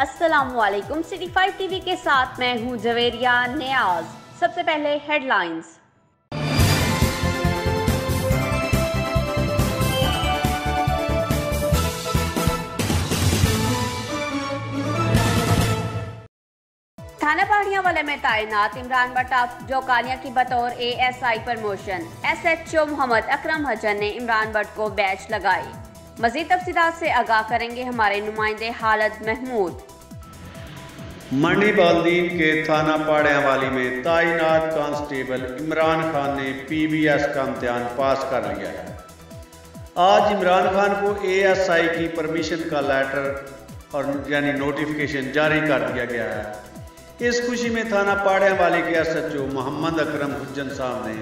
अस्सलामुअलैकुम। City 5 TV के साथ मैं हूं जवेरिया नियाज। सबसे पहले हेडलाइंस। थाना पहाड़ियां वाले में तैनात इमरान बट्टा जोकानिया की बतौर ASI promotion. SHO Mohammad Akram हजन ने इमरान बट को बैच लगाई। मजीद तफसीलात से आगाह करेंगे हमारे नुमाइंदे हालद महमूद। मंडी बाल्दीन के थाना पहाड़ियावाली में तैनात कांस्टेबल इमरान खान ने PBS का इम्तिहान पास कर लिया है। आज इमरान खान को ASI की परमिशन का लेटर और यानी नोटिफिकेशन जारी कर दिया गया है। इस खुशी में थाना पहाड़ियावाली के SHO मोहम्मद अकरम हुज्जन साहब ने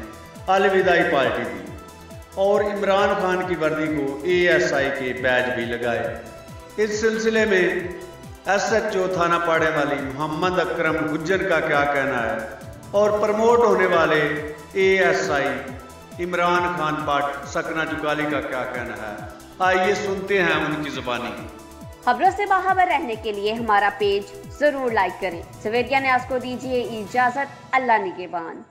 अलविदाई पार्टी दी और इमरान खान की वर्दी को ASI के बैज भी लगाए। इस सिलसिले में SHO थाना पहाड़ियावाली मोहम्मद अकरम हुज्जन का क्या कहना है और प्रमोट होने वाले ASI इमरान खान पाट सकना चुकाली का क्या कहना है, आइए सुनते हैं उनकी जुबानी। खबरों से बाखबर रहने के लिए हमारा पेज जरूर लाइक करें। जवेरिया न्याज को दीजिए इजाजत। अल्लाह निगहबान।